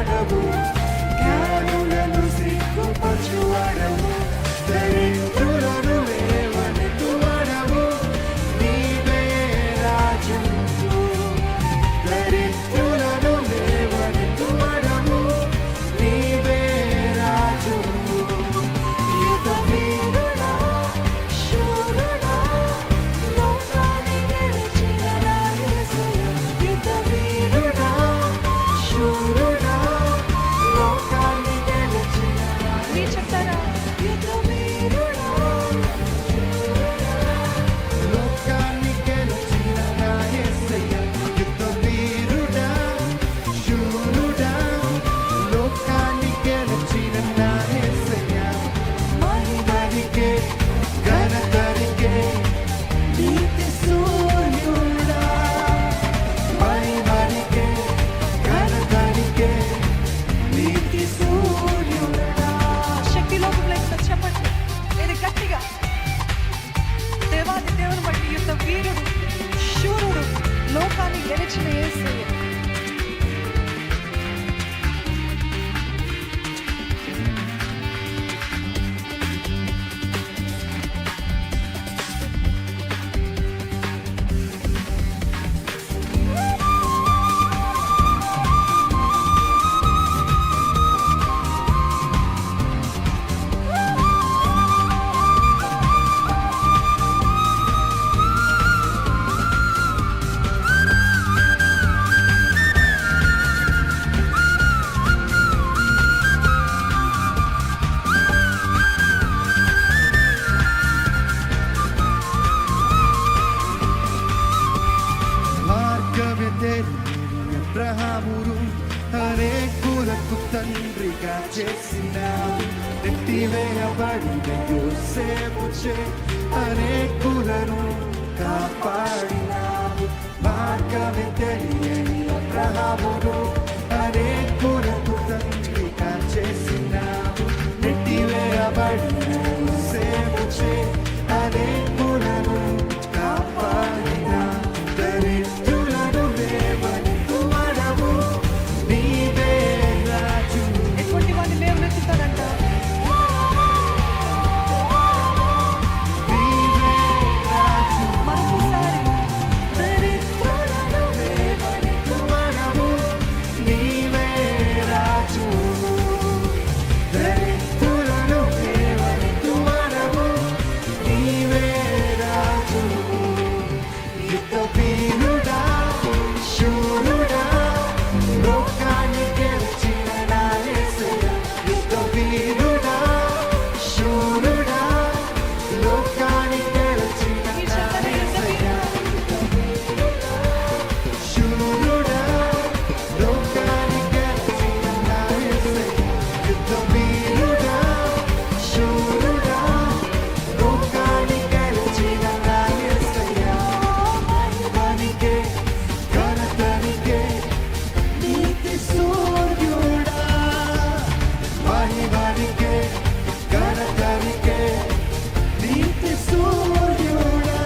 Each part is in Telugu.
వాడవు, జ్ఞానులను సిగ్గుపరచువాడవు, దరిద్రులను లేవనెత్తువాడవు, నీవే రాజువు. దరిద్రులను లేవనెత్తువాడవు, నీవే రాజువు. యుద్ధ వీరుడా, శూరుడా, లోకాన్ని గెలిచిన నా యేసయ్య. యుద్ధ వీరుడా, శూరుడా, లోకాన్ని గెలిచిన నా యేసయ్య. యుద్ధ వీరుడా, లోకాన్ని గెలిచిన నా యేసయ్య. యుద్ధ వీరుడా, శూరుడా, లోకాన్ని గెలిచిన నా యేసయ్య. మహిమనికే, ఘనతనికే, నీతి సూర్యుడా. మహిమనికే, ఘనతనికే, నీతి సూర్యుడా. శక్తిలోకి లేస్తారు చెప్పండి ఇది గట్టిగా. దేవాది దేవుని బట్టి యుద్ధ వీరుడు, శూరుడు, లోకాన్ని గెలిచిన యేసయ్య. అబ్రహామును అనేకులకు తండ్రిగా చేసినావు, నెట్టివేయబడిన యోసేపుచే అనేకులను కాపాడినావు. మార్గమే తెలియని అబ్రహామును అనేకులకు తండ్రిగా చేసినావు, నెట్టివేయబడిన యోసేపుచే అనేకులను కాపాడినావు. దరిద్రులను లేవనెత్తువాడవు, నీవే రాజువు. ఎటువంటి వాడిని లేవనెత్తుతాడంట? నీవే రాజువు. మరొకసారి దరిద్రులను లేవనెత్తువాడవు, నీవే రాజువు. దరిద్రులను లేవనెత్తువాడవు, నీవే రాజువు. యుద్ధ వీరుడా, శూరుడా, లోకాన్ని గెలిచిన నా యేసయ్య. యుద్ధ వీరుడా, శూరుడా, లోకాన్ని గెలిచిన నా యేసయ్య. శూరుడా, లోకాన్ని గెలిచిన నా యేసయ్య. యుద్ధ వీరుడా, శూరుడా, లోకాన్ని గెలిచిన నా యేసయ్య. మహిమనికే, ఘనతనికే, నీతి సూర్యుడా. మహిమనికే, ఘనతనికే, నీతి సూర్యుడా.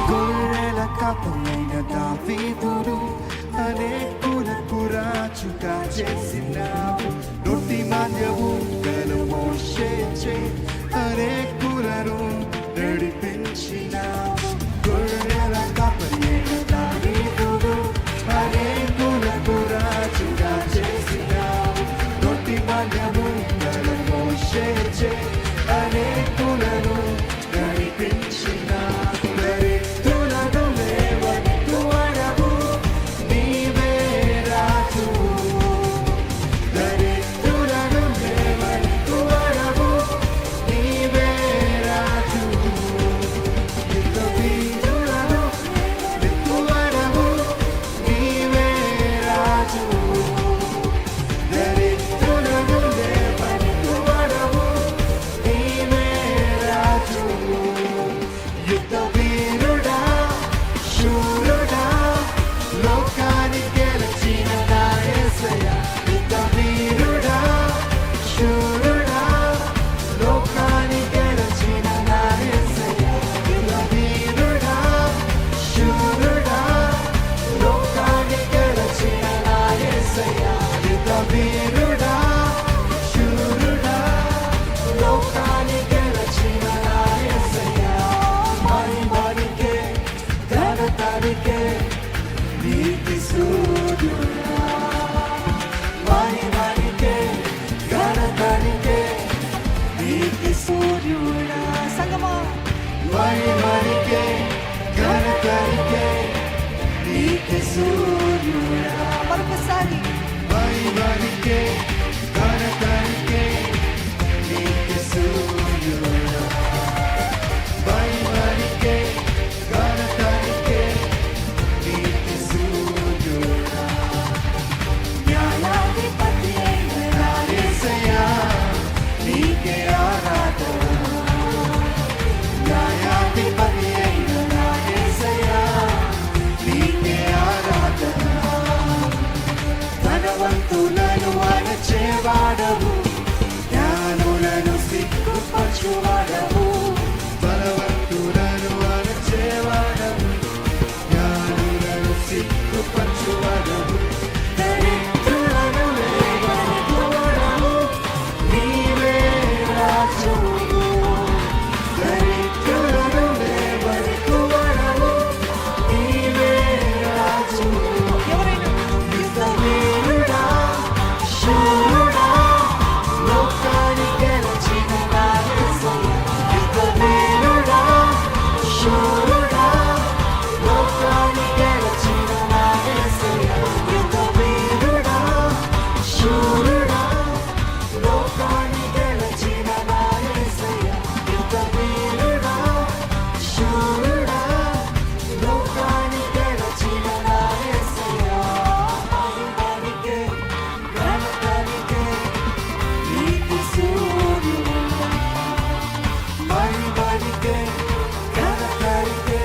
గొర్రెల కాపరైన దావీదును అనేకులకు రాజుగా చేసినావు. నొట్టి మాన్యము గల మోషేచే అనేకులను నడిపించినావు. గొర్రెల కాపరైన దావీదును అనేకులకు రాజుగా చేసినావు. సూర్యుడా మరొకసారి మహిమనికే ఘనతనికే నీతి సూర్యుడా మహిమనికే ఘనతనికే నీతి సూర్యుడా న్యాయాధిపతి అయిన నా యేసయ్యా నీకే ఆరాధన న్యాయాధిపతి అయిన నా యేసయ్యా నీకే ఆరాధన ధనవంతులను అణచేవాడవు జ్ఞానులను సిగ్గుపరచువాడవు బలవంతులను అణచేవాడవు జ్ఞానులను సిగ్గుపరచువాడవు దరిద్రులను లేవనెత్తువాడవు నీవే రాజువు దరిద్రులను లేవనెత్తువాడవు నీవే రాజువు ఎవరైనా యుద్ధవీరుడా, శూరుడా, లోకాన్ని గెలిచిన నా యేసయ్యా. యుద్ధవీరుడా, శూరుడా, లోకాన్ని గెలిచిన నా యేసయ్యా. యుద్ధవీరుడా, శూరుడా, లోకాన్ని గెలిచిన నా యేసయ్యా. యుద్ధవీరుడా, శూరుడా, లోకాన్ని గెలిచిన నా యేసయ్యా. మహిమనికే, ఘనతనికే, నీతి సూర్యుడా. మహిమనికే, ఘనతనికే,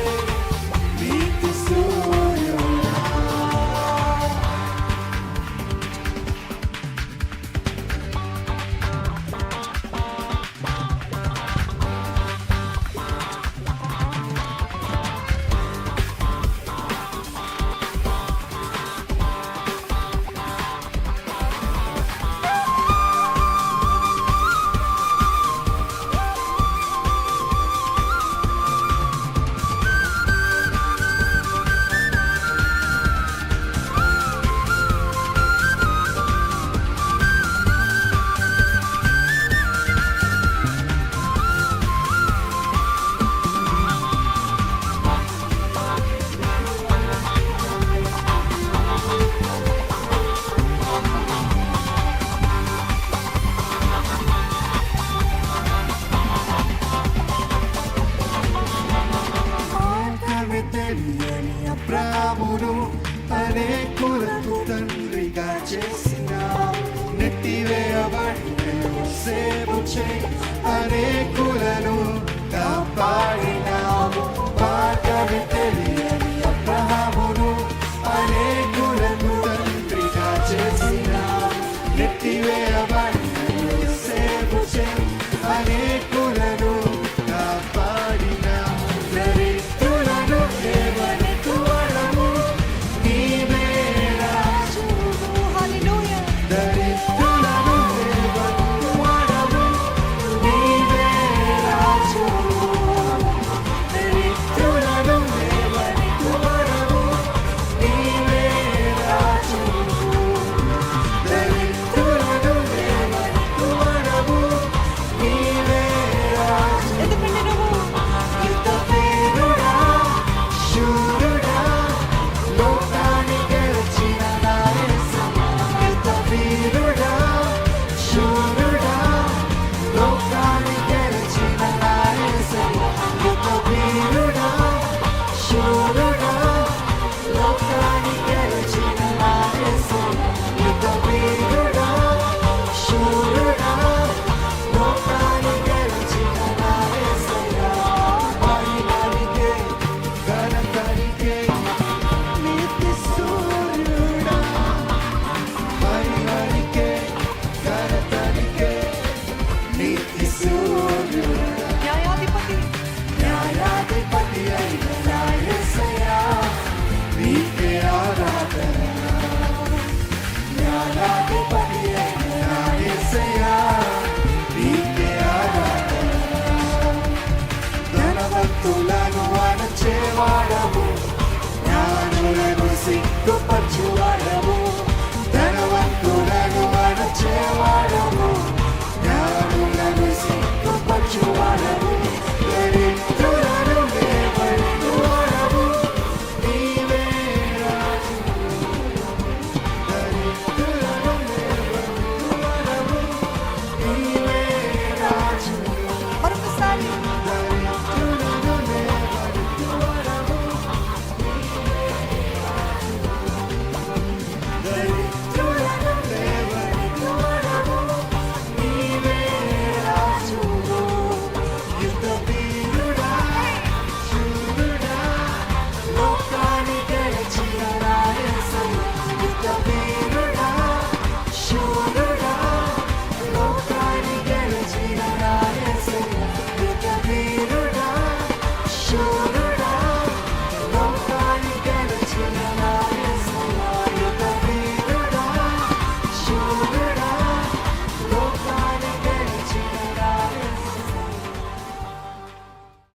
నీతి సూర్యుడా. మార్గమే తెలియని అబ్రామును అనేకులకు తండ్రిగా చేసినావు. నెట్టివేయబడిన యోసేపుచే అనేకులను కాపాడినావు. మార్గమే తెలియని